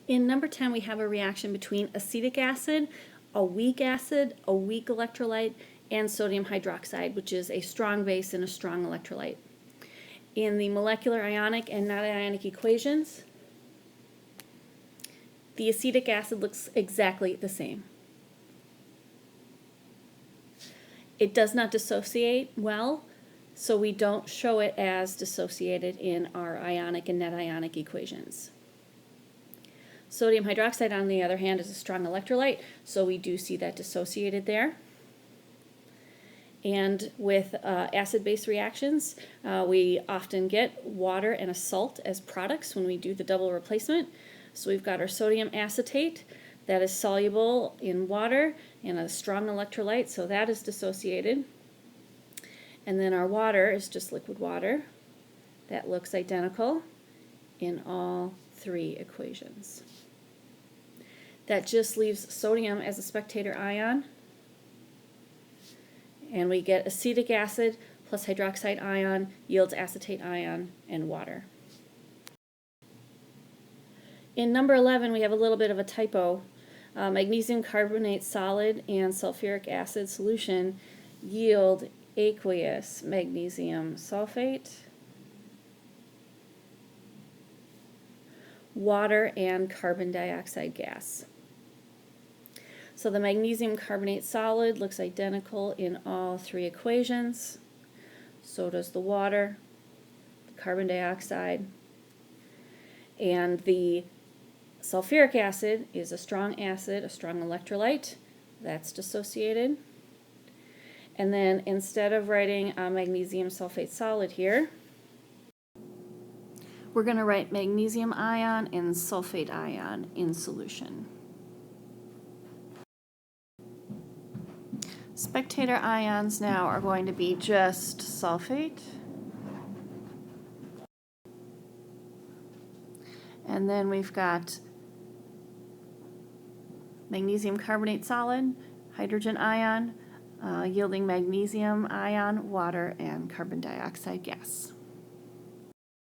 In number 10, we have a reaction between acetic acid, a weak electrolyte, and sodium hydroxide, which is a strong base and a strong electrolyte. In the molecular ionic and non-ionic equations, the acetic acid looks exactly the same. It does not dissociate well, so we don't show it as dissociated in our ionic and net ionic equations. Sodium hydroxide, on the other hand, is a strong electrolyte, so we do see that dissociated there. And with acid-base reactions, we often get water and a salt as products when we do the double replacement. So we've got our sodium acetate that is soluble in water and a strong electrolyte, so that is dissociated. And then our water is just liquid water that looks identical in all three equations. That just leaves sodium as a spectator ion, and we get acetic acid plus hydroxide ion yields acetate ion and water. In number 11, we have a little bit of a typo. Magnesium carbonate solid and sulfuric acid solution yield aqueous magnesium sulfate, water, and carbon dioxide gas. So the magnesium carbonate solid looks identical in all three equations. So does the water, the carbon dioxide, and the sulfuric acid is a strong electrolyte. That's dissociated. And then instead of writing magnesium sulfate solid here, we're going to write magnesium ion and sulfate ion in solution. Spectator ions now are going to be just sulfate. And then we've got magnesium carbonate solid, hydrogen ion, yielding magnesium ion, water, and carbon dioxide gas.